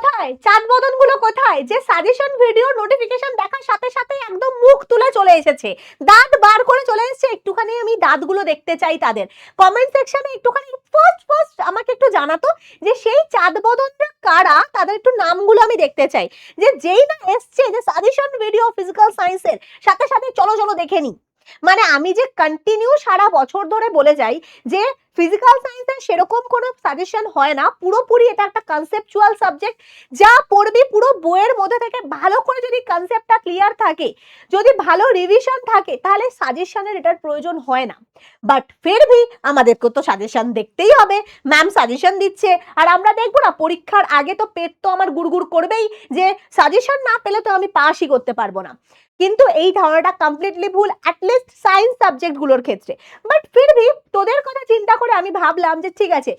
কোথায়, চাঁদ বদন গুলো কোথায়, যে সাজেশন ভিডিও নোটিফিকেশন দেখার সাথে সাথে একদম মুখ তুলে চলে এসেছে, দাঁত বার করে চলে এসেছে, একটুখানি আমি দাঁতগুলো দেখতে চাই তাদের। কমেন্ট সেকশনে একটুখানি ফার্স্ট আমাকে একটু জানাতো যে সেই চাঁদ বদনটা কারা, তাদের একটু নামগুলো আমি দেখতে চাই। যে যেই না এসছে যে সাজেশন ভিডিও ফিজিক্যাল সায়েন্সের, সাথে সাথে চলো চলো দেখে নি। মানে আমি যে কন্টিনিউ সারা বছর ধরে বলে যাই যে ফিজিক্যাল সায়েন্সের সেরকম কোনো সাজেশন হয় না, পুরোপুরি এটা একটা কনসেপচুয়াল সাবজেক্ট। যা পড়বি পুরো বইয়ের মধ্যে থেকে ভালো করে যদি কনসেপ্টটা ক্লিয়ার থাকে, যদি ভালো রিভিশন থাকে, তাহলে সাজেশনের এটার প্রয়োজন হয় না। বাট ফের ভি আমাদেরকে তো সাজেশন দেখতেই হবে, ম্যাম সাজেশন দিচ্ছে আর আমরা দেখবো না? পরীক্ষার আগে তো পেট তো আমার গুড়গুড় করবেই যে সাজেশন না পেলে তো আমি পাসই করতে পারবো না। কিন্তু এই ধারণাটা কমপ্লিটলি ভুল, অ্যাটলিস্ট সায়েন্স সাবজেক্ট গুলোর ক্ষেত্রে। বাট ফির ভি তোদের কথা চিন্তা করে আমি ভাবলাম যে ঠিক আছে,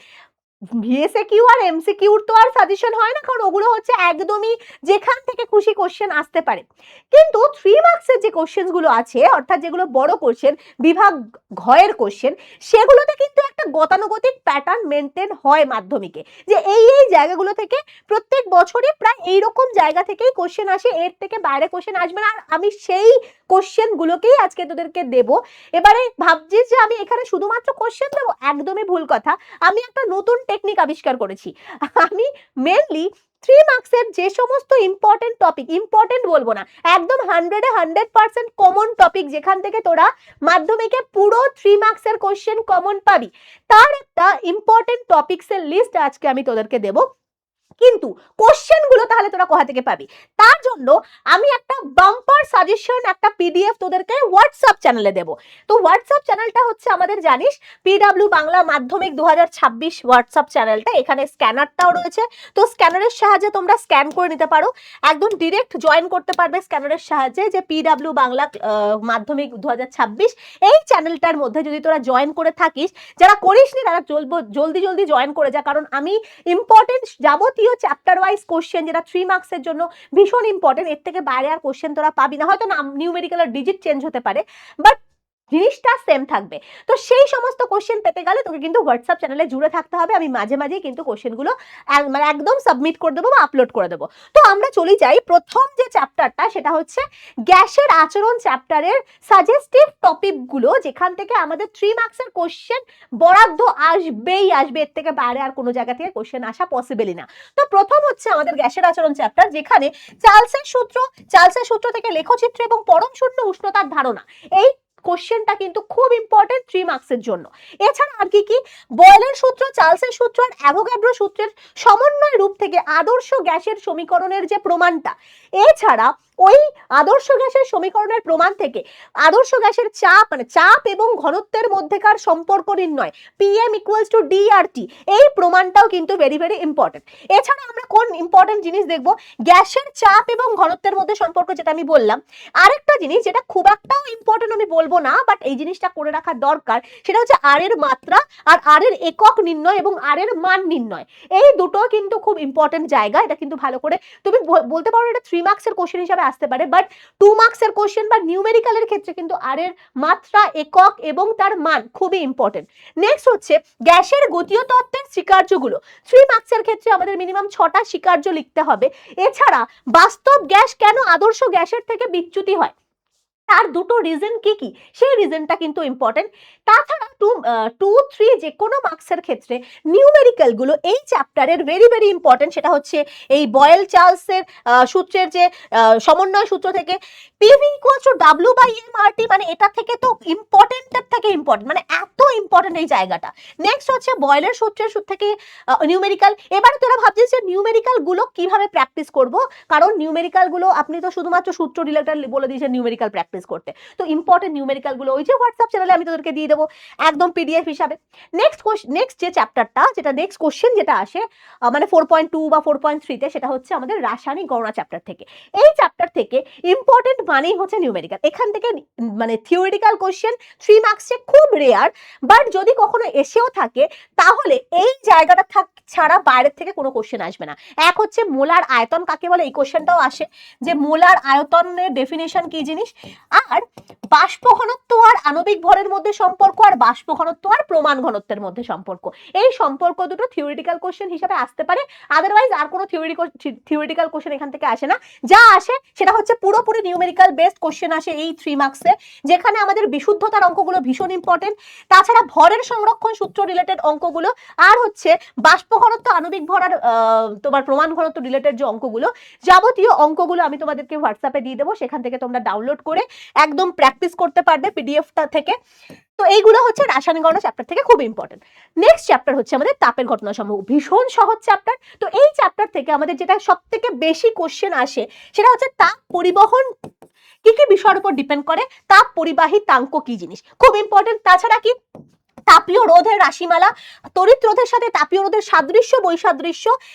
ভিএসএকিউ আর এমসিকিউর তো আর সাজেশন হয় না, কারণ ওগুলো হচ্ছে একদমই যেখান থেকে খুশি কোশ্চেন আসতে পারে। কিন্তু 3 মার্কসের যে কোশ্চেন গুলো আছে, অর্থাৎ যেগুলো বড় কোশ্চেন, বিভাগ ঘয়ের কোশ্চেন, সেগুলোতে কিন্তু একটা গতানুগতিক প্যাটার্ন মেনটেন হয় মাধ্যমিকে, যে এই জায়গাগুলো থেকে প্রত্যেক বছরই প্রায় এইরকম জায়গা থেকেই কোশ্চেন আসে, এর থেকে বাইরে কোশ্চেন আসবে না। আর আমি সেই কোশ্চেন গুলোকেই আজকে তোদেরকে দেব। এবারে ভাবছিস যে আমি এখানে শুধুমাত্র কোশ্চেন দেবো, একদমই ভুল কথা। আমি একটা নতুন টেকনিক আবিষ্কার করেছি। আমি মেনলি 3 মার্কসের যে সমস্ত ইম্পর্টেন্ট টপিক, ইম্পর্টেন্ট বলবো না, একদম 100% কমন টপিক, যেখান থেকে তোরা মাধ্যমিকে পুরো 3 মার্কসের কোশ্চেন কমন পাবি, তার একটা ইম্পর্টেন্ট টপিকসের লিস্ট আজকে আমি তোদেরকে দেবো। কিন্তু কোশ্চেন গুলো তাহলে তোরা কোথা থেকে পাবি? তার জন্য আমি একটা বাম্পার সাজেশন, একটা পিডিএফ তোদেরকে হোয়াটসঅ্যাপ চ্যানেলে দেব। তো হোয়াটসঅ্যাপ চ্যানেলটা হচ্ছে আমাদের জানিস পিডব্লিউ বাংলা মাধ্যমিক 2026 হোয়াটসঅ্যাপ চ্যানেলটা। এখানে স্ক্যানারটাও রয়েছে, তো স্ক্যানারের সাহায্যে তোমরা স্ক্যান করে নিতে পারো, একদম ডিরেক্ট জয়েন করতে পারবে স্ক্যানারের সাহায্যে, যে পিডব্লিউ বাংলা মাধ্যমিক 2026 এই চ্যানেলটার মধ্যে যদি তোরা জয়েন করে থাকিস। যারা করিসনি তারা জলদি জলদি জয়েন করে যা, কারণ আমি ইম্পর্টেন্ট যাবতীয় চ্যাপ্টার ওয়াইজ কোশ্চেন, যেটা 3 মার্কসের জন্য ভীষণ ইম্পর্টেন্ট, এর থেকে বাইরে আর কোশ্চেন তোরা পাবি না। হয়তো নিউমেরিক্যালের ডিজিট চেঞ্জ হতে পারে, বাট জিনিসটা সেম থাকবে। তো সেই সমস্ত কোশ্চেন পেতে গেলে তোকে কিন্তু হোয়াটসঅ্যাপ চ্যানেলে জুড়ে থাকতে হবে। আমি মাঝে মাঝেই কিন্তু কোশ্চেনগুলো মানে একদম সাবমিট করে দেবো বা আপলোড করে দেবো। তো আমরা চলে যাই প্রথম যে চ্যাপ্টারটা, সেটা হচ্ছে গ্যাসের আচরণ চ্যাপ্টারের সাজেস্টিভ টপিকগুলো, যেখান থেকে আমাদের 3 মার্কসের কোশ্চেন বরাদ্দ আসবেই আসবে, এর থেকে বাইরে আর কোনো জায়গা থেকে কোশ্চেন আসা পসিবলই না। তো প্রথম হচ্ছে আমাদের গ্যাসের আচরণ চ্যাপ্টার, যেখানে চার্লসের সূত্র থেকে লেখচিত্র এবং পরম শূন্য উষ্ণতার ধারণা, এই কোশ্চেনটা কিন্তু খুব ইম্পর্টেন্ট 3 মার্কসের জন্য। এছাড়া আর কি বয়েলের সূত্র, চার্লসের সূত্র আর অ্যাভোগাড্রো সূত্রের সমন্বয় রূপ থেকে আদর্শ গ্যাসের সমীকরণের যে প্রমাণটা, এছাড়া ওই আদর্শ গ্যাসের সমীকরণের প্রমাণ থেকে আদর্শ গ্যাসের চাপ, মানে চাপ এবং ঘনত্বের মধ্যেকার সম্পর্ক নির্ণয়, PM = DRT, এই প্রমাণটাও কিন্তু ভেরি ভেরি ইম্পর্টেন্ট। এছাড়া আমরা কোন ইম্পর্টেন্ট জিনিস দেখব, গ্যাসের চাপ এবং ঘনত্বের মধ্যে সম্পর্ক, যেটা আমি বললাম। আরেকটা জিনিস যেটা খুব একটাও ইম্পর্টেন্ট আমি বলবো না, বাট এই জিনিসটা করে রাখা দরকার, সেটা হচ্ছে আর এর মাত্রা আর আর এর একক নির্ণয় এবং আর এর মান নির্ণয়। এই দুটো কিন্তু খুব ইম্পর্টেন্ট জায়গা, এটা কিন্তু ভালো করে তুমি বলতে পারো এটা 3 মার্কসের কোশ্চেন হিসাবে আসতে পারে, বাট 2 মার্কসের কোশ্চেন বা নিউমেরিক্যালের ক্ষেত্রে কিন্তু আর এর মাত্রা, একক এবং তার মান খুবই ইম্পর্টেন্ট। নেক্সট হচ্ছে গ্যাসের গতীয় তত্ত্বের স্বীকার্যগুলো। 3 মার্কসের ক্ষেত্রে আমাদের মিনিমাম 6টা স্বীকার্য লিখতে হবে। এছাড়া বাস্তব গ্যাস কেন আদর্শ গ্যাসের থেকে বিচ্যুতি হয়, তার দুটো রিজন কি কি, সেই রিজনটা কিন্তু ইম্পর্টেন্ট। তাছাড়া 2, 3 যে কোনো মার্কসের ক্ষেত্রে নিউমেরিক্যাল গুলো এই চ্যাপ্টারের ভেরি ভেরি ইম্পর্টেন্ট। সেটা হচ্ছে এই বয়েল চার্লসের সূত্রের যে সমন্বয় সূত্র থেকে PV = W/m/RT, মানে এটা থেকে তো ইম্পর্টেন্টের থেকে ইম্পর্টেন্ট, মানে এত ইম্পর্টেন্ট এই জায়গাটা। নেক্সট হচ্ছে বয়েলের সূত্রের সূত্র থেকে নিউমেরিক্যাল। এবারে তোরা ভাবছিস যে নিউমেরিক্যাল গুলো কিভাবে প্র্যাকটিস করব, কারণ নিউমেরিক্যাল গুলো আপনি তো শুধুমাত্র সূত্র রিলেটেড বলে দিয়েছেন নিউমেরিক্যাল প্র্যাকটিস করতে। তো ইম্পর্টেন্ট নিউমেরিক্যাল গুলো ওই যে হোয়াটসঅ্যাপ চ্যানেলে আমি তোদেরকে দিয়ে দেবো একদম PDF হিসাবে। নেক্সট যে চ্যাপ্টারটা, যেটা নেক্সট কোশ্চেন যেটা আসে মানে 4.2 বা 4.3 তে, সেটা হচ্ছে আমাদের রাসায়নিক গণনা চ্যাপ্টার থেকে। এই চ্যাপ্টার থেকে ইম্পর্টেন্ট মানেই হচ্ছে নিউমেরিক্যাল। এখান থেকে মানে থিওরিটিক্যাল কোশ্চেন 3 মার্কসে খুব রেয়ার, বাট যদি কখনো এসেও থাকে তাহলে এই জায়গাটা ছাড়া বাইরের থেকে কোনো কোশ্চেন আসবে না। এক হচ্ছে মোলার আয়তন কাকে বলে, এই কোশ্চেনটাও আসে, যে মোলার আয়তনের ডেফিনেশন কি জিনিস। আর বাষ্প ঘনত্ব আর আণবিক ভরের মধ্যে সম্পর্ক, আর বাষ্প ঘনত্ব আর প্রমাণ ঘনত্বের মধ্যে সম্পর্ক, এই সম্পর্ক দুটো থিওরিটিক্যাল কোশ্চেন হিসেবে আসতে পারে। আদারওয়াইজ আর কোনো থিওরিটিক্যাল কোশ্চেন এখান থেকে আসে না। যা আসে সেটা হচ্ছে পুরোপুরি নিউমেরিক্যাল বেসড কোশ্চেন আসে এই 3 মার্কসে, যেখানে আমাদের বিশুদ্ধতার অঙ্কগুলো ভীষণ ইম্পর্টেন্ট, তাছাড়া ভরের সংরক্ষণ সূত্র রিলেটেড অঙ্কগুলো, আর হচ্ছে বাষ্প ঘনত্ব আণবিক ভর আর তোমার প্রমাণ ঘনত্ব রিলেটেড যে অঙ্কগুলো, যাবতীয় অঙ্কগুলো আমি তোমাদেরকে হোয়াটসঅ্যাপে দিয়ে দেবো, সেখান থেকে তোমরা ডাউনলোড করে একদম প্র্যাকটিস করতে পারবে পিডিএফটা থেকে। তো এইগুলো হচ্ছে রাসায়নিক গণনা চ্যাপ্টার থেকে খুব ইম্পর্টেন্ট। নেক্সট চ্যাপ্টার হচ্ছে আমাদের তাপের ঘটনাসমূহ, ভীষণ সহজ চ্যাপ্টার। তো এই চ্যাপ্টার থেকে আমাদের যেটা সব থেকে বেশি কোশ্চেন আসে সেটা হচ্ছে তাপ পরিবহন কি কি বিষয়ের উপর ডিপেন্ড করে, তাপ পরিবাহী তাঙ্ক কি জিনিস, খুব ইম্পর্টেন্ট। তাছাড়া কি তাপীয় রোধের রাশিমালা, তড়িৎ রোধের সাথে তাপীয় রোধের সাদৃশ্য বৈসাদৃশ্য,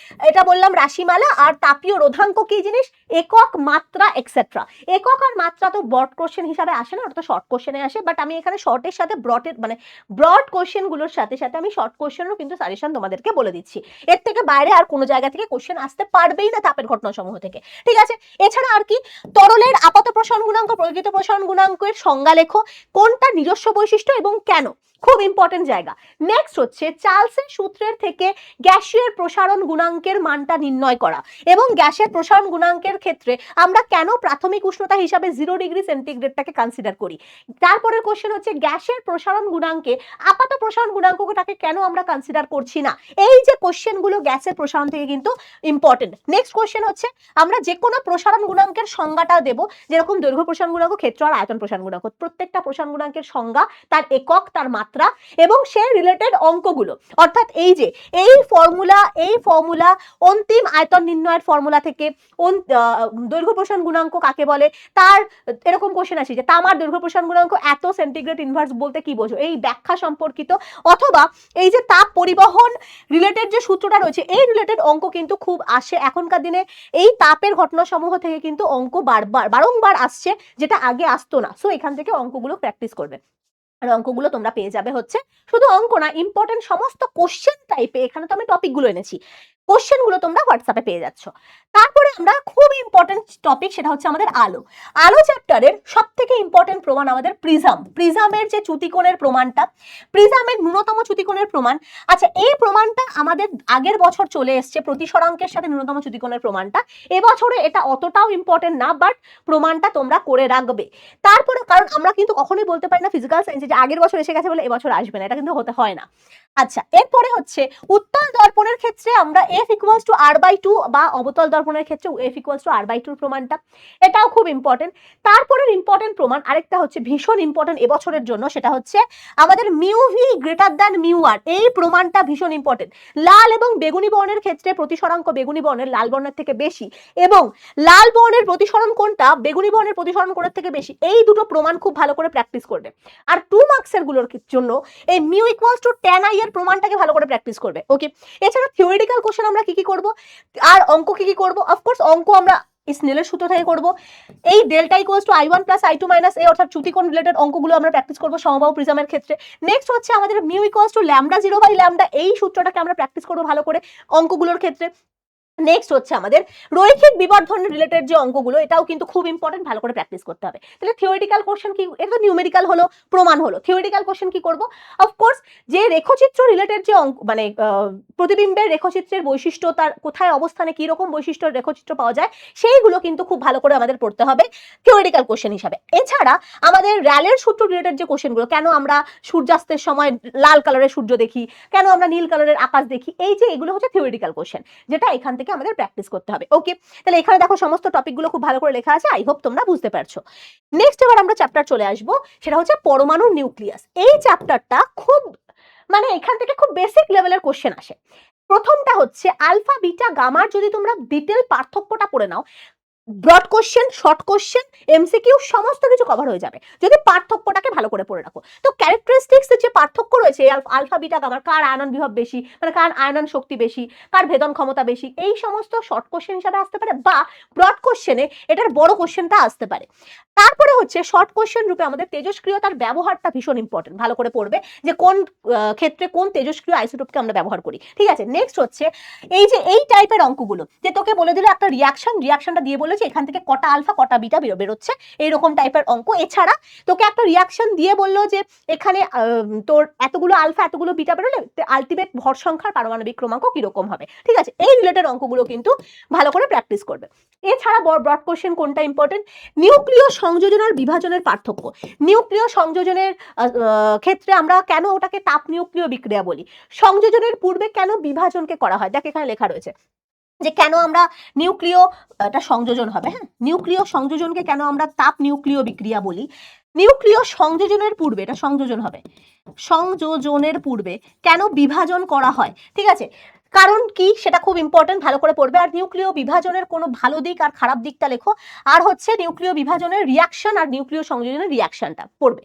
এটা বললাম রাশিমালা। আর তাপীয় রোধাঙ্ক কি জিনিস, একক, মাত্রা, এক্সেট্রা। একক আর মাত্রা তো ব্রড কোশ্চেন হিসাবে আসে না, ওটা তো শর্ট কোশ্চেনে আসে, বাট আমি এখানে শর্টের সাথে ব্রডের মানে ব্রড কোশ্চেন গুলোর সাথে সাথে আমি শর্ট কোশ্চেনেরও কিন্তু সাজেশন তোমাদেরকে বলে দিচ্ছি। এর থেকে বাইরে আর কোনো জায়গা থেকে কোশ্চেন আসতে পারবেই না তাপের ঘটনা সমূহ থেকে, ঠিক আছে। এছাড়া আর কি, তরলের আপাত প্রসারণ গুণাঙ্ক, প্রকৃত প্রসারণ গুণাঙ্কের সংজ্ঞা লেখো, কোনটা নিজস্ব বৈশিষ্ট্য এবং কেন, খুব ইম্পর্টেন্ট জায়গা। নেক্সট হচ্ছে চার্লসের সূত্রের থেকে গ্যাসীয় প্রসারণ গুণাঙ্কের মানটা নির্ণয় করা, এবং গ্যাসের প্রসারণ গুণাঙ্কের ক্ষেত্রে আমরা কেন প্রাথমিক উষ্ণতা হিসাবে 0 ডিগ্রি সেন্টিগ্রেডটাকে কনসিডার করি। তারপরের কোশ্চেন হচ্ছে গ্যাসের প্রসারণ গুণাঙ্কে আপাত প্রসারণ গুণাঙ্কটাকে কেন আমরা কনসিডার করছি না। এই যে কোশ্চেনগুলো গ্যাসের প্রসারণ থেকে কিন্তু ইম্পর্টেন্ট। নেক্সট কোশ্চেন হচ্ছে আমরা যে কোনো প্রসারণ গুণাঙ্কের সংজ্ঞাটা দেব, যেরকম দৈর্ঘ্য প্রসারণ গুণাঙ্ক, ক্ষেত্র আর আয়তন প্রসারণ গুণাঙ্ক, প্রত্যেকটা প্রসারণ গুণাঙ্কের সংজ্ঞা, তার একক, তার মাত্রা এবং সেই রিলেটেড অঙ্কগুলো। অর্থাৎ এই ফর্মুলা অন্তিম আয়তন নির্ণয়ের ফর্মুলা থেকে দৈর্ঘ্য প্রসারণ গুণাঙ্ক কাকে বলে, তার এরকম কোশ্চেন আসে যে তামার দৈর্ঘ্য প্রসারণ গুণাঙ্ক এত সেন্টিগ্রেড ইনভার্স বলতে কি বোঝো, এই ব্যাখ্যা সম্পর্কিত। অথবা এই যে তাপ পরিবহন রিলেটেড যে সূত্রটা রয়েছে, এই রিলেটেড অঙ্ক কিন্তু খুব আসে এখনকার দিনে। এই তাপের ঘটনাসমূহ থেকে কিন্তু অঙ্ক বারংবার আসছে, যেটা আগে আসতো না। সো এখান থেকে অঙ্কগুলো প্র্যাকটিস করবে। আর অঙ্কগুলো তোমরা পেয়ে যাবে হচ্ছে, শুধু অঙ্ক না, ইম্পর্টেন্ট সমস্ত কোশ্চেন টাইপে, এখানে তো আমি টপিকগুলো এনেছি, কোশ্চেনগুলো তোমরা হোয়াটসঅ্যাপে পেয়ে যাচ্ছ। তারপরে আমরা খুব ইম্পর্টেন্ট টপিক, সেটা হচ্ছে আমাদের আলো চ্যাপ্টারের সব থেকে ইম্পর্টেন্ট প্রমাণ আমাদের প্রিজমের যে চ্যুতিকোণের প্রমাণটা, প্রিজমের ন্যূনতম চ্যুতিকোণের প্রমাণ। আচ্ছা, এই প্রমাণটা আমাদের আগের বছর চলে এসছে, প্রতিসরাঙ্কের সাথে ন্যূনতম চ্যুতিকোণের প্রমাণটা। এবছরে এটা অতটাও ইম্পর্টেন্ট না, বাট প্রমাণটা তোমরা করে রাখবে। তারপরে, কারণ আমরা কিন্তু কখনোই বলতে পারি না ফিজিক্যাল সায়েন্সে যে আগের বছর এসে গেছে বলে এবছর আসবে না, এটা কিন্তু হতে হয় না। আচ্ছা, এরপরে হচ্ছে উত্তল দর্পণের ক্ষেত্রে আমরা F = R/2 বা অবতল দর্পণের ক্ষেত্রে F = R/2 প্রমাণটা, এটাও খুব ইম্পর্টেন্ট। তারপরের ইম্পর্টেন্ট প্রমাণ আরেকটা হচ্ছে ভীষণ ইম্পর্টেন্ট এবছরের জন্য, সেটা হচ্ছে আমাদের μV > μR। এই প্রমাণটা ভীষণ ইম্পর্টেন্ট। লাল এবং বেগুনি বর্ণের ক্ষেত্রে প্রতিসরাঙ্ক বেগুনি বর্ণের লাল বর্ণের থেকে বেশি, এবং লাল বর্ণের প্রতিসরণ কোণটা বেগুনি বর্ণের প্রতিসরণ কোণের থেকে বেশি, এই দুটো প্রমাণ খুব ভালো করে প্র্যাকটিস করবে। আর 2 মার্কসের গুলোর জন্য এই μ = tan I এর প্রমাণটাকে ভালো করে প্র্যাকটিস করবে। ওকে, এছাড়া থিওরিটিক্যাল কোশ্চেন আমরা কি কি করব, আর অঙ্ক কি কি করব, অফকোর্স অঙ্ক আমরা স্নেলের সূত্র থেকে করব। এই ডেল্টা = I1 + I2 - A, অর্থাৎ চ্যুতিকোণ রিলেটেড অঙ্কগুলো আমরা প্র্যাকটিস করব সমবাহু প্রিজমের ক্ষেত্রে। নেক্সট হচ্ছে আমাদের μ = λ0/λ, এই সূত্রটাকে আমরা প্র্যাকটিস করব ভালো করে অঙ্কগুলোর ক্ষেত্রে। নেক্সট হচ্ছে আমাদের রৈখিক বিবর্ধন রিলেটেড যে অঙ্কগুলো, এটাও কিন্তু খুব ইম্পর্টেন্ট, ভালো করে প্র্যাকটিস করতে হবে। তাহলে থিওরিটিক্যাল কোশ্চেন কি, এটা তো নিউমেরিক্যাল হলো, প্রমাণ হলো। থিওরিটিক্যাল কোশ্চেন কি করব, অফকোর্স যে রেখচিত্র রিলেটেড যে অঙ্ক, মানে প্রতিবিম্বের রেখচিত্রের বৈশিষ্ট্য, তার কোথায় অবস্থানে কি রকম বৈশিষ্ট্যের রেখচিত্র পাওয়া যায়, সেইগুলো কিন্তু খুব ভালো করে আমাদের পড়তে হবে থিওরিটিক্যাল কোশ্চেন হিসাবে। এছাড়া আমাদের র্যালের সূত্র রিলেটেড যে কোশ্চেনগুলো, কেন আমরা সূর্যাস্তের সময় লাল কালারের সূর্য দেখি, কেন আমরা নীল কালারের আকাশ দেখি, এই যে এগুলো হচ্ছে থিওরিটিক্যাল কোশ্চেন, যেটা এখান থেকে আমাদের প্র্যাকটিস করতে হবে। ওকে, তাহলে এখানে দেখো সমস্ত টপিকগুলো খুব ভালো করে লেখা আছে, আই হোপ তোমরা বুঝতে পারছো। নেক্সট এবার আমরা চ্যাপ্টার চলে আসবো, সেটা হচ্ছে পরমাণুর নিউক্লিয়াস। এই চ্যাপ্টারটা খুব, মানে এখান থেকে খুব বেসিক লেভেলের কোশ্চেন আসে। প্রথমটা হচ্ছে আলফা বিটা গামার, যদি তোমরা ডিটেল পার্থক্যটা পড়ে নাও, broad question, short question, MCQ সমস্ত কিছু কভার হয়ে যাবে যদি পার্থক্যটাকে ভালো করে পড়ে রাখো। তো ক্যারেক্টারিস্টিক্স যে পার্থক্য রয়েছে আলফা বিটা গামার, কার আয়নন বিভব বেশি, মানে কার আয়নন শক্তি বেশি, কার ভেদন ক্ষমতা বেশি, এই সমস্ত শর্ট কোশ্চেন হিসাবে আসতে পারে, বা ব্রড কোশ্চেনে এটার বড় কোশ্চেনটা আসতে পারে। তারপরে হচ্ছে শর্ট কোশ্চেন রূপে আমাদের তেজস্ক্রিয়তার ব্যবহারটা ভীষণ ইম্পর্টেন্ট, ভালো করে পড়বে যে কোন ক্ষেত্রে কোন তেজস্ক্রিয় আইসোটোপকে আমরা ব্যবহার করি। ঠিক আছে, নেক্সট হচ্ছে এই যে এই টাইপের অঙ্কগুলো, যে তোকে বলে দিল একটা রিয়াকশনটা দিয়ে বলে হয়েছে, এখান থেকে কটা আলফা কটা বিটা বেরোচ্ছে, এইরকম টাইপের অঙ্ক। এছাড়া তোকে একটা রিয়াকশন দিয়ে বললো যে এখানে তোর এতগুলো আলফা এতগুলো বিটা বেরোলে আলটিমেট ভর সংখ্যার পারমাণবিক ক্রমাঙ্ক কিরকম হবে, ঠিক আছে? এই রিলেটেড অঙ্কগুলো কিন্তু ভালো করে প্র্যাকটিস করবে। এছাড়া ব্রড কোশ্চেন কোনটা ইম্পর্টেন্ট, নিউক্লিয় সংযোজন আর বিভাজনের পার্থক্য। নিউক্লিয় সংযোজনের ক্ষেত্রে আমরা কেন ওটাকে তাপ নিউক্লিয় বিক্রিয়া বলি, সংযোজনের পূর্বে কেন বিভাজনকে করা হয়, দেখ এখানে লেখা রয়েছে যে কেন আমরা নিউক্লিয়, এটা সংযোজন হবে, হ্যাঁ, নিউক্লিয় সংযোজনকে কেন আমরা তাপ নিউক্লিয় বিক্রিয়া বলি। নিউক্লিয় সংযোজনের পূর্বে, এটা সংযোজন হবে, সংযোজনের পূর্বে কেন বিভাজন করা হয়, ঠিক আছে? কারণ কি সেটা খুব ইম্পর্টেন্ট, ভালো করে পড়বে। আর নিউক্লিয় বিভাজনের কোনো ভালো দিক আর খারাপ দিকটা লেখো, আর হচ্ছে নিউক্লিয় বিভাজনের রিয়াকশন আর নিউক্লিয় সংযোজনের রিয়াকশনটা পড়বে।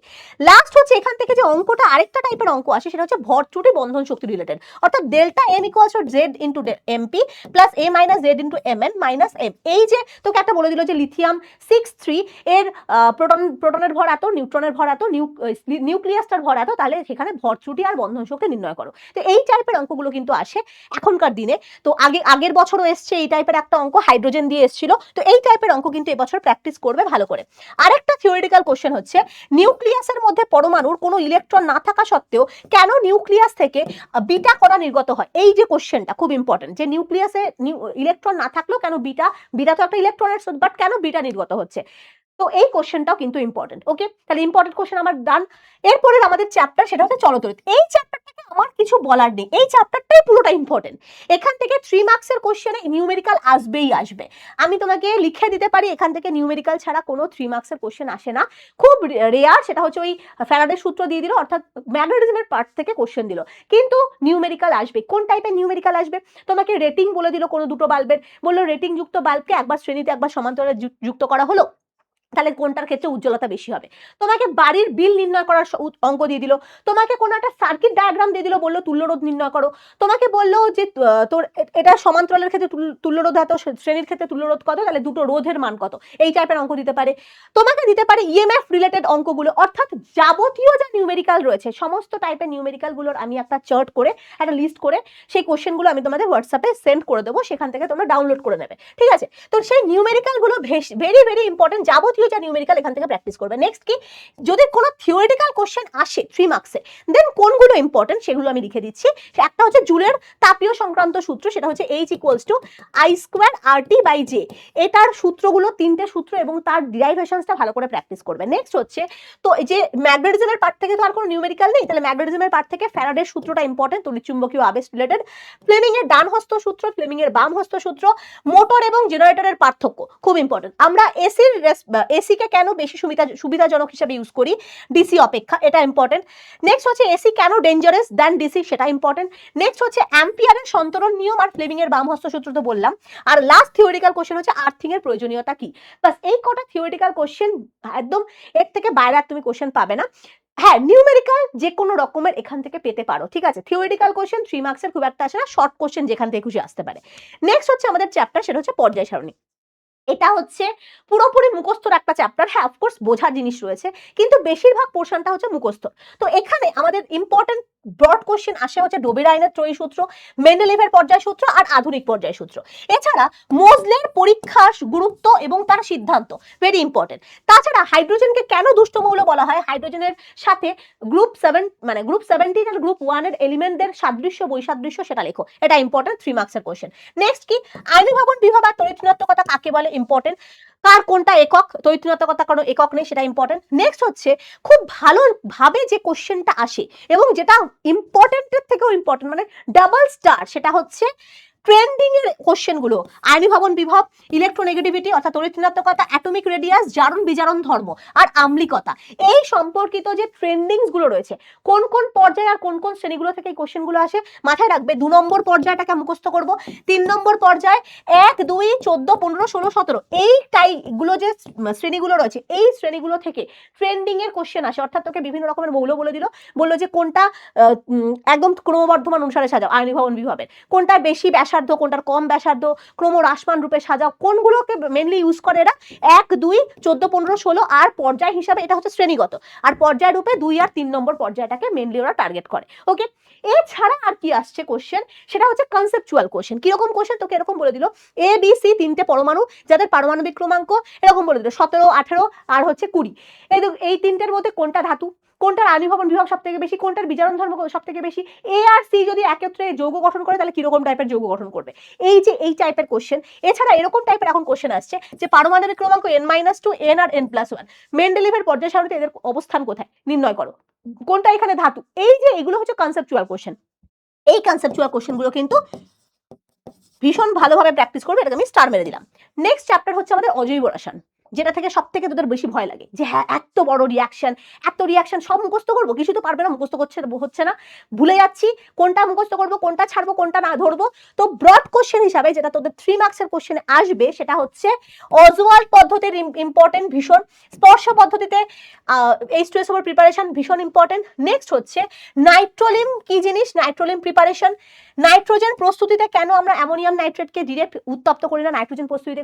লাস্ট হচ্ছে এখান থেকে যে অঙ্কটা, আরেকটা টাইপের অঙ্ক আসে, সেটা হচ্ছে ভর ত্রুটি বন্ধন শক্তি রিলেটেড, অর্থাৎ delta M equals to Z into MP plus A minus Z into M N minus M. এই যে তোকে একটা বলে দিল যে লিথিয়াম 6 এর প্রোটনের ভর এত, নিউট্রনের ভর এত, নিউক্লিয়াসটার ভর এত, তাহলে সেখানে ভর ত্রুটি আর বন্ধন শক্তি নির্ণয় করো। তো এই টাইপের অঙ্কগুলো কিন্তু আসে এখনকার দিনে। তো আগের বছরও এসছে এই টাইপের একটা অঙ্ক, হাইড্রোজেন দিয়ে এসেছিল। তো এই টাইপের অঙ্ক কিন্তু এবছর প্র্যাকটিস করবে ভালো করে। আরেকটা থিওরিটিক্যাল কোশ্চেন হচ্ছে, নিউক্লিয়াসের মধ্যে পরমাণুর কোনো ইলেকট্রন না থাকা সত্ত্বেও কেন নিউক্লিয়াস থেকে বিটা কণা নির্গত হয়। এই যে কোশ্চেনটা খুব ইম্পর্টেন্ট, যে নিউক্লিয়াসে ইলেকট্রন না থাকলেও কেন বিটা তো একটা ইলেকট্রনের সোর্স, বাট কেন বিটা নির্গত হচ্ছে। তো এই কোশ্চেনটাও কিন্তু ইম্পর্টেন্ট। ওকে, তাহলে ইম্পর্টেন্ট কোশ্চেন আমার ডান। এরপরে আমাদের চ্যাপ্টার, সেটা হচ্ছে চলতরিৎ। এই চ্যাপ্টারটাকে আমার কিছু বলার নেই, এই চ্যাপ্টারটাই পুরোটা ইম্পর্টেন্ট। এখান থেকে 3 মার্কসের কোশ্চেনে নিউমেরিক্যাল আসবেই আসবে। আমি তোমাকে লিখে দিতে পারি, এখান থেকে নিউমেরিক্যাল ছাড়া কোনো 3 মার্কসের কোশ্চেন আসে না, খুব রেয়ার। সেটা হচ্ছে ওই ফ্যারাডের সূত্র দিয়ে দিল, অর্থাৎ ম্যাগনেটিজমের পার্ট থেকে কোশ্চেন দিল, কিন্তু নিউমেরিক্যাল আসবে। কোন টাইপের নিউমেরিক্যাল আসবে, তোমাকে রেটিং বলে দিল কোনো দুটো বাল্বের, বললো রেটিং যুক্ত বাল্বকে একবার শ্রেণীতে একবার সমান্তরালে যুক্ত করা হলো, তাহলে কোনটার ক্ষেত্রে উজ্জ্বলতা বেশি হবে। তোমাকে বাড়ির বিল নির্ণয় করার অঙ্ক দিয়ে দিল, তোমাকে কোনো একটা সার্কিট ডায়াগ্রাম দিয়ে দিল, বললো তুল্যরোধ নির্ণয় করো, তোমাকে বললো যে তোর এটা সমান্তরালের ক্ষেত্রে তুল্যরোধ এত, শ্রেণীর ক্ষেত্রে তুল্যরোধ কত, তাহলে দুটো রোধের মান কত, এই টাইপের অঙ্ক দিতে পারে। তোমাকে দিতে পারে ইএমএফ রিলেটেড অঙ্কগুলো, অর্থাৎ যাবতীয় যা নিউমেরিক্যাল রয়েছে সমস্ত টাইপের নিউমেরিক্যালগুলোর আমি একটা চার্ট করে, একটা লিস্ট করে, সেই কোশ্চেনগুলো আমি তোমাদের হোয়াটসঅ্যাপে সেন্ড করে দেবো, সেখান থেকে তোমরা ডাউনলোড করে নেবে, ঠিক আছে? তো সেই নিউমেরিক্যালগুলো ভেরি ভেরি ইম্পর্টেন্ট, যাবতীয় যা নিউমেরিক্যাল এখান থেকে প্র্যাকটিস করবে। নেক্সট কি, যদি কোনো থিওরিটিক্যাল কোশ্চেন আসে 3 মার্কসে, দেন কোনগুলো ইম্পর্টেন্ট সেগুলো আমি লিখে দিচ্ছি। একটা হচ্ছে জুলের তাপীয় সংক্রান্ত সূত্র, সেটা হচ্ছে H equals to I² RT by J। এটার সূত্রগুলো 3টে সূত্র এবং তার ডিরাইভেশনসটা ভালো করে প্র্যাকটিস করবে। নেক্সট হচ্ছে, তো এই যে ম্যাগনেটিজমের পার্ট থেকে তো আর কোনো নিউমেরিক্যাল নেই, তাহলে ম্যাগনেটিজমের পার্ট থেকে ফ্যারাডের সূত্রটা ইম্পর্টেন্ট, তড়িৎচুম্বকীয় আবেশ রিলেটেড। ফ্লেমিং এর ডান হস্ত সূত্র, ফ্লেমিং এর বাম হস্ত সূত্র, মোটর এবং জেনারেটরের পার্থক্য খুব ইম্পর্টেন্ট। আমরা এসি কে কেন বেশি সুবিধাজনক হিসেবে ইউজ করি ডিসি অপেক্ষা, এটা ইম্পর্টেন্ট। নেক্সট হচ্ছে এসি কেন ডেঞ্জারাস দ্যান ডিসি, সেটা ইম্পর্টেন্ট। নেক্সট হচ্ছে অ্যাম্পিয়ারের সন্তরণ নিয়ম আর ফ্লেমিং এর বাম হস্ত সূত্র তো বললাম। আর লাস্ট থিওরিটিক্যাল কোশ্চেন হচ্ছে আর্থিং এর প্রয়োজনীয়তা কি। বাস এই কটা থিওরিটিক্যাল কোশ্চেন, একদম এর থেকে বাইরে আর তুমি কোশ্চেন পাবে না। হ্যাঁ, নিউমেরিক্যাল যে কোনো রকমের এখান থেকে পেতে পারো, ঠিক আছে? থিওরিটিক্যাল কোশ্চেন 3 মার্কসের খুব একটা আসে না, শর্ট কোশ্চেন যেখান থেকে খুশি আসতে পারে। নেক্সট হচ্ছে আমাদের চ্যাপ্টার, সেটা হচ্ছে পর্যায় সারণী। এটা হচ্ছে পুরোপুরি মুখস্থর একটা চ্যাপ্টার। হ্যাঁ, অফকোর্স বোঝার জিনিস রয়েছে, কিন্তু বেশিরভাগ পোর্শনটা হচ্ছে মুখস্থ। তো এখানে আমাদের ইম্পর্টেন্ট ব্রড কোশ্চেন আসে হচ্ছে ডোবেরাইনের ত্রয়ী সূত্র, মেন্ডেলিভের পর্যায় সূত্র আর আধুনিক পর্যায় সূত্র। এছাড়া মোজলের পরীক্ষার গুরুত্ব এবং তার সিদ্ধান্ত ভেরি ইম্পর্টেন্ট। তাছাড়া হাইড্রোজেনকে কেন দুষ্ট মৌল বলা হয়, হাইড্রোজেনের সাথে গ্রুপ 17 আর গ্রুপ 1 এর এলিমেন্টদের সাদৃশ্য বৈসাদৃশ্য সেটা লেখো, এটা ইম্পর্টেন্ট 3 মার্কসের কোশ্চেন। নেক্সট কি, আয়নীভবন বিভব আর তড়িৎ-ঋণাত্মকতা কাকে বলে, ইম্পর্টেন্ট। কার কোনটা একক, তড়িৎ-ঋণাত্মকতা কারণ একক নেই, সেটা ইম্পর্টেন্ট। নেক্সট হচ্ছে খুব ভালোভাবে যে কোশ্চেনটা আসে এবং যেটা ইম্পর্টেন্টের থেকেও ইম্পর্টেন্ট, মানে ডাবল স্টার, সেটা হচ্ছে ট্রেন্ডিং এর কোশ্চেনগুলো। আয়নীভবন বিভব, ইলেকট্রোনেগেটিভিটি অর্থাৎ তড়িৎ-ঋণাত্মকতা, অ্যাটমিক রেডিয়াস, জারণ বিজারণ ধর্ম আর আম্লিকতা, এই সম্পর্কিত যে ট্রেন্ডিংস গুলো রয়েছে, কোন কোন পর্যায়ে আর কোন কোন শ্রেণীগুলো থেকে এই কোশ্চেনগুলো আসে মাথায় রাখবে। 2 নম্বর পর্যায়টাকে মুখস্থ করব, 3 নম্বর পর্যায় 1, 2, 14, 15, 16, 17 এই টাইপগুলো যে শ্রেণীগুলো রয়েছে, এই শ্রেণীগুলো থেকে ট্রেন্ডিং এর কোশ্চেন আসে। অর্থাৎ তোকে বিভিন্ন রকমের মৌল বলে দিল, বললো যে কোনটা একদম ক্রমবর্ধমান অনুসারে সাজাও আয়নীভবন বিভবের, কোনটা বেশি ব্যাস ব্যাসার্ধ, কোনটার কম ব্যাসার্ধ, ক্রমহ্রাসমান রূপে সাজাও, কোনগুলোকে মেনলি ইউজ করে এরা? 1, 2, 14, 15, 16 আর পর্যায় হিসাবে এটা হচ্ছে শ্রেণীগত, আর পর্যায় রূপে 2 আর 3 নম্বর পর্যায়টাকে মেনলি ওরা টার্গেট করে। ওকে, এছাড়া আর কি আসছে কোশ্চেন, সেটা হচ্ছে কনসেপচুয়াল কোশ্চেন। কিরকম কোশ্চেন? তোকে এরকম বলে দিল এ বি সি তিনটে পরমাণু যাদের পারমাণবিক ক্রমাঙ্ক এরকম বলে দিল 17, 18 আর হচ্ছে 20, এই তিনটের মধ্যে কোনটা ধাতু, কোনটার আবির্ভাবন বিভব সব থেকে বেশি, কোনটার বিজারণ ধর্ম সব থেকে বেশি, এ আর সি যদি একত্রে যৌগ গঠন করে তাহলে কিরকম টাইপের যৌগ গঠন করবে, এই টাইপের কোশ্চেন। এছাড়া এরকম টাইপের এখন কোশ্চেন আসছে যে পারমাণবিক ক্রমাঙ্ক n-2, n আর n+1, মেন্ডেলিভের পর্যায় সারণীতে এদের অবস্থান কোথায় নির্ণয় করো, কোনটা এখানে ধাতু। এগুলো হচ্ছে কনসেপচুয়াল কোশ্চেন। এই কনসেপচুয়াল কোশ্চেন গুলো কিন্তু ভীষণ ভালোভাবে প্র্যাকটিস করবে, এটাকে আমি স্টার মেরে দিলাম। নেক্সট চ্যাপ্টার হচ্ছে আমাদের অজৈব রসায়ন, যেটা থেকে সব থেকে তোদের বেশি ভয় লাগে যে হ্যাঁ এত বড় রিয়াকশন সব মুখস্থ করবো, কিছু তো পারবে না, মুখস্থ হচ্ছে না, ভুলে যাচ্ছি কোনটা মুখস্থ করবো, কোনটা ছাড়বো, কোনটা না ধরবো। তো ব্রড কোশ্চেন হিসাবে যেটা তোদের 3 মার্কসের কোশ্চেনে আসবে সেটা হচ্ছে অজওয়াল্ড পদ্ধতির ইম্পর্টেন্ট ভীষণ, স্পর্শ পদ্ধতিতে H2SO প্রিপারেশন ভীষণ ইম্পর্টেন্ট। নেক্সট হচ্ছে নাইট্রোলিম কি জিনিস, নাইট্রোলিম প্রিপারেশন, নাইট্রোজেন প্রস্তুতিতে কেন আমরা অ্যামোনিয়াম নাইট্রেটকে ডিরেক্ট উত্তপ্ত করি না, নাইট্রোজেন প্রস্তুতিতে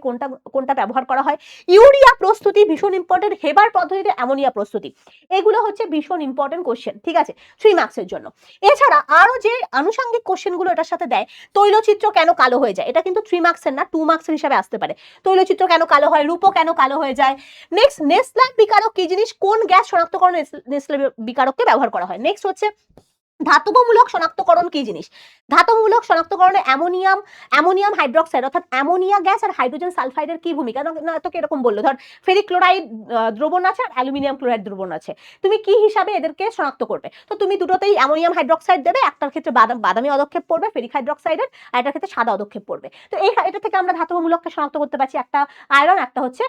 কোনটা ব্যবহার করা হয়, ইউরিয়া প্রস্তুতি ভীষণ ইম্পর্টেন্ট, হেবার পদ্ধতিতে অ্যামোনিয়া প্রস্তুতি, এগুলো হচ্ছে ভীষণ ইম্পর্টেন্ট কোশ্চেন, ঠিক আছে, 3 মার্কসের জন্য। এছাড়া আরো যে আনুষঙ্গিক কোশ্চেনগুলো এটার সাথে দেয়, তৈলচিত্র কেন কালো হয়ে যায়, এটা কিন্তু 3 মার্কসের না, 2 মার্কসের হিসাবে আসতে পারে। তৈলচিত্র কেন কালো হয়, রূপো কেন কালো হয়ে যায়। নেক্সট নেসলার বিকারক কি জিনিস, কোন গ্যাস শনাক্তকরণে নেসলার বিকারককে ব্যবহার করা হয়। নেক্সট হচ্ছে ধাতবমূলক শনাক্তকরণ কি জিনিস, ধাতবমূলক শনাক্তকরণে অ্যামোনিয়াম হাইড্রোক্সাইড অর্থাৎ অ্যামোনিয়া গ্যাস আর হাইড্রোজেন সালফাইডের কি ভূমিকা, না তোকে এরকম বললো ধর ফেরিক ক্লোরাইড দ্রবণ আছে আর অ্যালুমিনিয়াম ক্লোরাইড দ্রবণ আছে, তুমি কি হিসাবে এদেরকে শনাক্ত করবে, তো তুমি দুটোতেই অ্যামোনিয়াম হাইড্রোক্সাইড দেবে, একটার ক্ষেত্রে বাদামি অদক্ষেপ পড়বে ফেরিক হাইড্রোক্সাইডের, আর এটার ক্ষেত্রে সাদা অদক্ষেপ পড়বে। তো এটা থেকে আমরা ধাতবমূলককে শনাক্ত করতে পারছি, একটা আয়রন, একটা হচ্ছে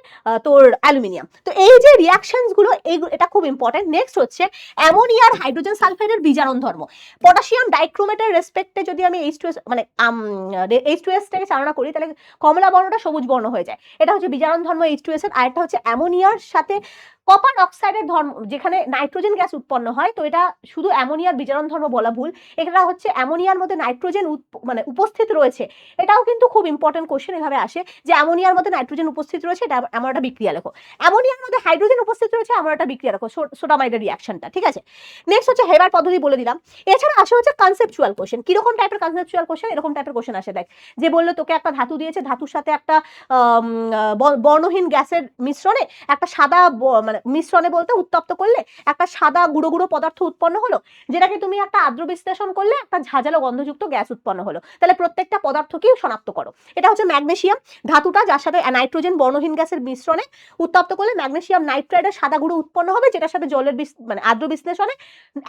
তোর অ্যালুমিনিয়াম। তো এই যে রিয়াকশনস গুলো এটা খুব ইম্পর্টেন্ট। নেক্সট হচ্ছে অ্যামোনিয়া আর হাইড্রোজেন সালফাইডের বিজারণ ধর্ম, পটাশিয়াম ডাইক্রোমেটের রেসপেক্টে যদি আমি H2S মানে H2S টাকে চালনা করি তাহলে কমলা বর্ণটা সবুজ বর্ণ হয়ে যায়, এটা হচ্ছে বিজারণ ধর্ম H2S এর। আরেকটা হচ্ছে অ্যামোনিয়ার সাথে কপার অক্সাইডের ধর্ম, যেখানে নাইট্রোজেন গ্যাস উৎপন্ন হয়, তো এটা শুধু অ্যামোনিয়ার বিজারণ ধর্ম বলা ভুল, এটা হচ্ছে অ্যামোনিয়ার মধ্যে নাইট্রোজেন মানে উপস্থিত রয়েছে, এটাও কিন্তু খুব ইম্পর্টেন্ট কোশ্চেন এভাবে আসে যে অ্যামোনিয়ার মধ্যে নাইট্রোজেন উপস্থিত রয়েছে, এটা আমার একটা বিক্রিয়া লেখো, অ্যামোনিয়ার মধ্যে হাইড্রোজেন উপস্থিত রয়েছে, আমার একটা বিক্রিয়া লেখো, সোডামাইডের রিয়াকশনটা, ঠিক আছে। নেক্সট হচ্ছে হেবার পদ্ধতি বলে দিলাম। এছাড়া আসে হচ্ছে কনসেপচুয়াল কোশ্চেন, কিরকম টাইপের কনসেপচুয়াল কোশ্চেন, এরকম টাইপের কোশ্চেন আসে, দেখ যে বললো তোকে একটা ধাতু দিয়েছে, ধাতুর সাথে একটা বর্ণহীন গ্যাসের মিশ্রণে একটা সাদা মানে মিশ্রণে বলতে উত্তপ্ত করলে একটা সাদা গুঁড়ো গুঁড়ো পদার্থ উৎপন্ন হলো, যেটাকে তুমি একটা আর্দ্র বিশ্লেষণ করলে একটা ঝাঁঝালো গন্ধযুক্ত গ্যাস উৎপন্ন হলো, তাহলে প্রত্যেকটা পদার্থকেই শনাক্ত করো। এটা হচ্ছে ম্যাগনেসিয়াম ধাতুটা, যার সাথে নাইট্রোজেন বর্ণহীন গ্যাসের মিশ্রণে উত্তপ্ত করলে ম্যাগনেসিয়াম নাইট্রাইডের সাদা গুঁড়ো উৎপন্ন হবে, যেটার সাথে জলের মানে আর্দ্র বিশ্লেষণে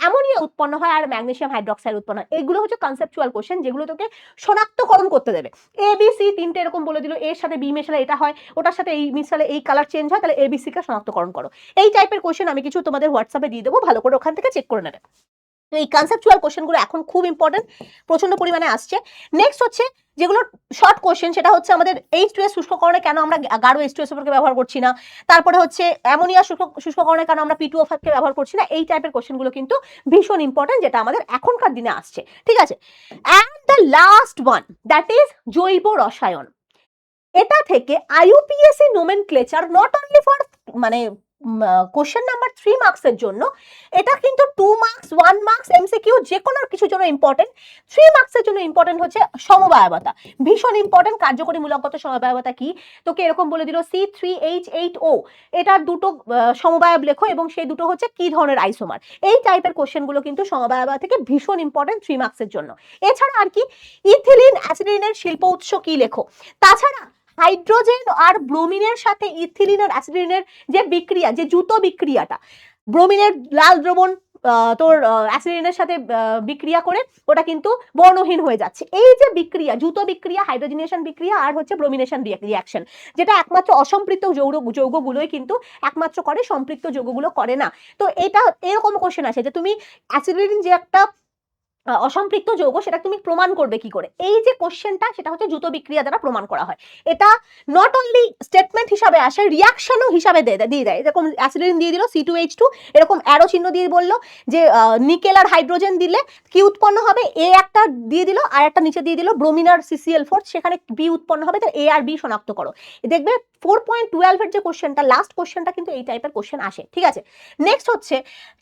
অ্যামোনিয়া উৎপন্ন হয় আর ম্যাগনেসিয়াম হাইড্রোক্সাইড উৎপন্ন হয়। এগুলো হচ্ছে কনসেপচুয়াল কোশ্চেন, যেগুলো তোকে শনাক্তকরণ করতে দেবে। ABC তিনটে এরকম বলে দিল, এর সাথে বি মেশালে এটা হয়, ওটার সাথে এই মিশালে এই কালার চেঞ্জ হয়, তাহলে ABC কে শনাক্তকরণ করো। এই টাইপের কোশ্চেন আমি কিছু তোমাদের হোয়াটসঅ্যাপে দিয়ে দেবো, ভালো করে ওখান থেকে চেক করে নেবে। তো এই কনসেপচুয়াল কোশ্চেনগুলো এখন খুব ইম্পর্টেন্ট, প্রচন্ড পরিমাণে আসছে। নেক্সট হচ্ছে যেগুলো শর্ট কোশ্চেন, সেটা হচ্ছে আমাদের H2S শুষ্ককরণে কেন আমরা গাঢ় H2SO কে ব্যবহার করছি না, তারপরে হচ্ছে অ্যামোনিয়া শুষ্ককরণে কেন আমরা P2O5 কে ব্যবহার করছি না, এই টাইপের কোশ্চেনগুলো কিন্তু ভীষণ ইম্পর্টেন্ট, যেটা আমাদের এখনকার দিনে আসছে, ঠিক আছে। And the last one that is জৈব রসায়ন, এটা থেকে IUPAC nomenclature not only for মানে কোশ্চেন নাম্বার 3 মার্কসের জন্য, এটা কিন্তু 2 মার্কস 1 মার্কস MCQ যে কোনো কিছুর জন্য ইম্পর্টেন্ট। 3 মার্কসের জন্য ইম্পর্টেন্ট হচ্ছে সমবায়বতা, ভীষণ ইম্পর্টেন্ট। কার্যকরী মূলকগত সমবায়বতা কি, তোকে এরকম বলে দিল C3H8O, এটার দুটো সমবায়ব লেখো এবং সেই দুটো হচ্ছে কি ধরনের আইসোমার। এই টাইপের কোশ্চেনগুলো কিন্তু সমবায়বতা থেকে ভীষণ ইম্পর্টেন্ট 3 মার্কসের জন্য। এছাড়া আর কি, ইথিলিন অ্যাসিডিনের শিল্প উৎস কি লেখো। তাছাড়া হাইড্রোজেন আর ব্রোমিনের সাথে ইথিলিন আর অ্যাসিডিনের যে বিক্রিয়া, যে জুতো বিক্রিয়াটা, ব্রোমিনের লাল দ্রবণ তোর অ্যাসিডিনের সাথে বিক্রিয়া করে ওটা কিন্তু বর্ণহীন হয়ে যাচ্ছে, এই যে বিক্রিয়া, জুতো বিক্রিয়া, হাইড্রোজেনেশন বিক্রিয়া আর হচ্ছে ব্রোমিনেশন রিয়াকশন, যেটা একমাত্র অসম্পৃক্ত যৌগগুলোই কিন্তু একমাত্র করে, সম্পৃক্ত যৌগগুলো করে না। তো এটা এরকম কোশ্চেন আসে যে তুমি অ্যাসিডিন যে একটা অসম্পৃক্ত যৌগ সেটা তুমি প্রমাণ করবে কি করে? এই যে কোশ্চেনটা সেটা হচ্ছে দ্রুত বিক্রিয়া দ্বারা প্রমাণ করা হয়। এটা নট অনলি স্টেটমেন্ট হিসাবে আসে, রিয়াকশনও হিসাবে দিয়ে দেয়। এরকম অ্যাসিডিন দিয়ে দিল C2H2, এরকম অ্যারো চিহ্ন দিয়ে বললো যে নিকেল আর হাইড্রোজেন দিলে কি উৎপন্ন হবে, এ একটা দিয়ে দিল আর একটা নিচে দিয়ে দিল ব্রোমিন আর CCl4, সেখানে বি উৎপন্ন হবে, তাহলে এ আর বি শনাক্ত করো। দেখবে 4.12 এর যে কোশ্চেনটা, লাস্ট কোশ্চেনটা কিন্তু এই টাইপের কোশ্চেন আসে, ঠিক আছে। নেক্সট হচ্ছে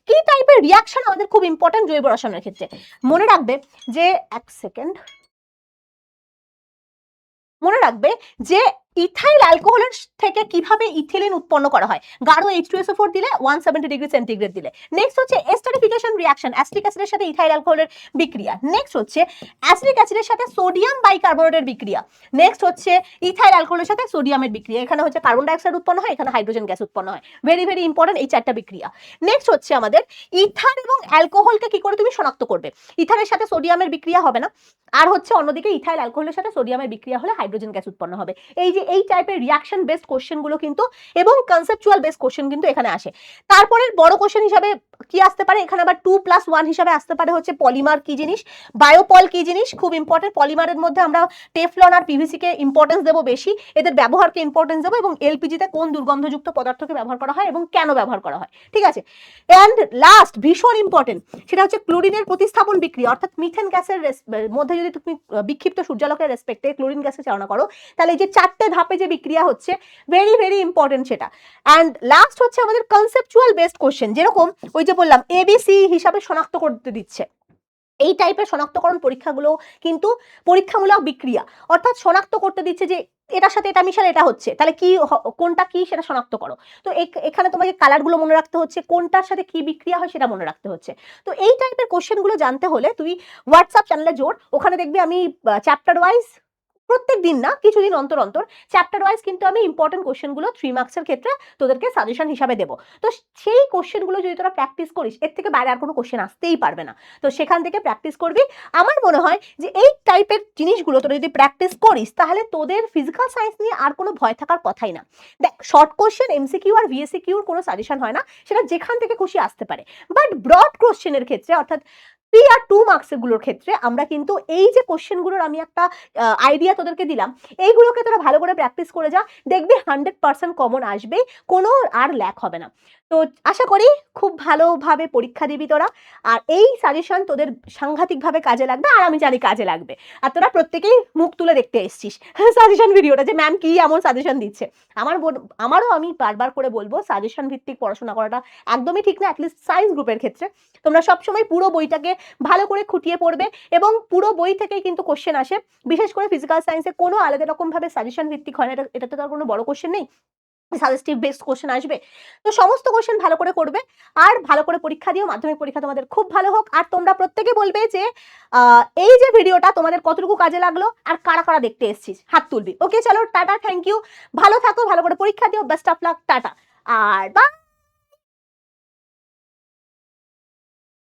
কি টাইপের রিয়াকশন আমাদের খুব ইম্পর্টেন্ট জৈব রসায়নের ক্ষেত্রে। মনে রাখবে যে, এক সেকেন্ড, মনে রাখবে যে ইথাইল অ্যালকোহলের থেকে কিভাবে ইথিলিন উৎপন্ন করা হয়। গাঢ় H2SO4 দিলে 170 ডিগ্রি সেন্টিগ্রেড দিলে। নেক্সট হচ্ছে এস্টারিফিকেশন রিঅ্যাকশন, অ্যাসিটিক অ্যাসিডের সাথে ইথাইল অ্যালকোহলের বিক্রিয়া। নেক্সট হচ্ছে অ্যাসিটিক অ্যাসিডের সাথে সোডিয়াম বাইকার্বনেটের বিক্রিয়া। নেক্সট হচ্ছে ইথাইল অ্যালকোহলের সাথে সোডিয়ামের বিক্রিয়া। এখানে হচ্ছে কার্বন ডাইঅক্সাইড উৎপন্ন হয়, এখানে হাইড্রোজেন গ্যাস উৎপন্ন হয়। ভেরি ভেরি ইম্পর্টেন্ট এই চারটা বিক্রিয়া। নেক্সট হচ্ছে আমাদের ইথার এবং অ্যালকোহলকে কি করে তুমি শনাক্ত করবে। ইথারের সাথে সোডিয়ামের বিক্রিয়া হবে না, আর হচ্ছে অন্যদিকে ইথাইল অ্যালকোহলের সাথে সোডিয়ামের বিক্রিয়া হলে হাইড্রোজেন গ্যাস উৎপন্ন হবে। এই যে এই টাইপের রিঅ্যাকশন বেসড কোশ্চেনগুলো কিন্তু এবং কনসেপচুয়াল বেসড কোশ্চেন কিন্তু এখানে আসে। তারপরে বড় কোশ্চেন হিসাবে কি আসতে পারে, এখানে আবার 2+1 হিসাবে আসতে পারে হচ্ছে পলিমার কি জিনিস, বায়োপল কি জিনিস, খুব ইম্পর্টেন্ট। পলিমারের মধ্যে আমরা টেফলন আর পিভিসি কে ইম্পর্টেন্স দেবো বেশি, এদের ব্যবহারকে ইম্পর্টেন্স দেবো, এবং এলপিজিতে কোন দুর্গন্ধযুক্ত পদার্থকে ব্যবহার করা হয় এবং কেন ব্যবহার করা হয়, ঠিক আছে। অ্যান্ড লাস্ট ভীষণ ইম্পর্টেন্ট, সেটা হচ্ছে ক্লোরিনের প্রতিস্থাপন বিক্রিয়া, অর্থাৎ মিথেন গ্যাসের মধ্যে যদি তুমি বিক্ষিপ্ত সূর্যালোকের রেসপেক্টে ক্লোরিন গ্যাসে চালনা করো, তাহলে এই যে 4টে ধাপে যে বিক্রিয়া হচ্ছে, ভেরি ভেরি ইম্পর্টেন্ট সেটা। অ্যান্ড লাস্ট হচ্ছে আমাদের কনসেপচুয়াল বেসড কোশ্চেন, যেরকম ওই যে বললাম ABC হিসাবে শনাক্ত করতে দিচ্ছে। এই টাইপের শনাক্তকরণ পরীক্ষাগুলো কিন্তু পরীক্ষামূলক বিক্রিয়া, অর্থাৎ শনাক্ত করতে দিচ্ছে যে এটার সাথে এটা মিশালে এটা হচ্ছে, তাহলে কি কোনটা কি সেটা শনাক্ত করো। তো এখানে তোমাকে কালারগুলো মনে রাখতে হচ্ছে, কোনটার সাথে কি বিক্রিয়া হয় সেটা মনে রাখতে হচ্ছে। তো এই টাইপের কোশ্চেনগুলো জানতে হলে তুই হোয়াটসঅ্যাপ চ্যানেলে জোর, ওখানে দেখবি আমি চ্যাপ্টার ওয়াইজ, প্রত্যেক দিন না কিছুদিন অন্তর অন্তর চ্যাপ্টার ওয়াইজ কিন্তু আমি ইম্পর্টেন্ট কোশ্চেনগুলো 3 মার্কসের ক্ষেত্রে তোদেরকে সাজেশন হিসাবে দেবো। তো সেই কোশ্চেনগুলো যদি তোরা প্র্যাকটিস করিস, এর থেকে বাইরে আর কোনো কোশ্চেন আসতেই পারবে না। তো সেখান থেকে প্র্যাকটিস করবি। আমার মনে হয় যে এই টাইপের জিনিসগুলো তোরা যদি প্র্যাকটিস করিস, তাহলে তোদের ফিজিক্যাল সায়েন্স নিয়ে আর কোনো ভয় থাকার কথাই না। দেখ, শর্ট কোশ্চেন MCQ আর VSQ-র কোনো সাজেশন হয় না, সেটা যেখান থেকে খুশি আসতে পারে। বাট ব্রড কোশ্চেনের ক্ষেত্রে, অর্থাৎ 3 আর 2 মার্কসের ক্ষেত্রে আমরা কিন্তু এই যে কোশ্চেনগুলোর আমি একটা আইডিয়া তোদেরকে দিলাম, এইগুলোকে তোরা ভালো করে প্র্যাকটিস করে যা, দেখবি 100% কমন আসবেই, কোনো আর ল্যাক হবে না। তো আশা করি খুব ভালোভাবে পরীক্ষা দিবি তোরা, আর এই সাজেশন তোদের সাংঘাতিকভাবে কাজে লাগবে, আর আমি জানি কাজে লাগবে। আর তোরা প্রত্যেকেই মুখ তুলে দেখতে এসছিস সাজেশন ভিডিওটা, যে ম্যাম কি এমন সাজেশন দিচ্ছে। আমারও আমি বারবার করে বলবো, সাজেশন ভিত্তিক পড়াশোনা করাটা একদমই ঠিক না, অ্যাটলিস্ট সায়েন্স গ্রুপের ক্ষেত্রে। তোমরা সবসময় পুরো বইটাকে ভালো করে খুঁটিয়ে পড়বে, এবং পুরো বই থেকেই কিন্তু কোশ্চেন আসে। বিশেষ করে ফিজিক্যাল সায়েন্সে কোনো আলাদা রকম ভাবে সাজেশন ভিত্তিক হয় না, এটাতে তো আর কোনো বড় কোশ্চেন নেই, সাজেস্টিভ বেসড কোশ্চেন আসবে। তো সমস্ত কোশ্চেন ভালো করে করবে, আর ভালো করে পরীক্ষা দিও। মাধ্যমিক পরীক্ষা তোমাদের খুব ভালো হোক। আর তোমরা প্রত্যেকে বলবে যে এই যে ভিডিওটা তোমাদের কতটুকু কাজে লাগলো, আর কারা কারা দেখতে এসেছিস হাত তুলবি। ওকে, চলো টাটা, থ্যাংক ইউ, ভালো থাকো, ভালো করে পরীক্ষা দিও, বেস্ট অফ লাক, টাটা, আর বাই।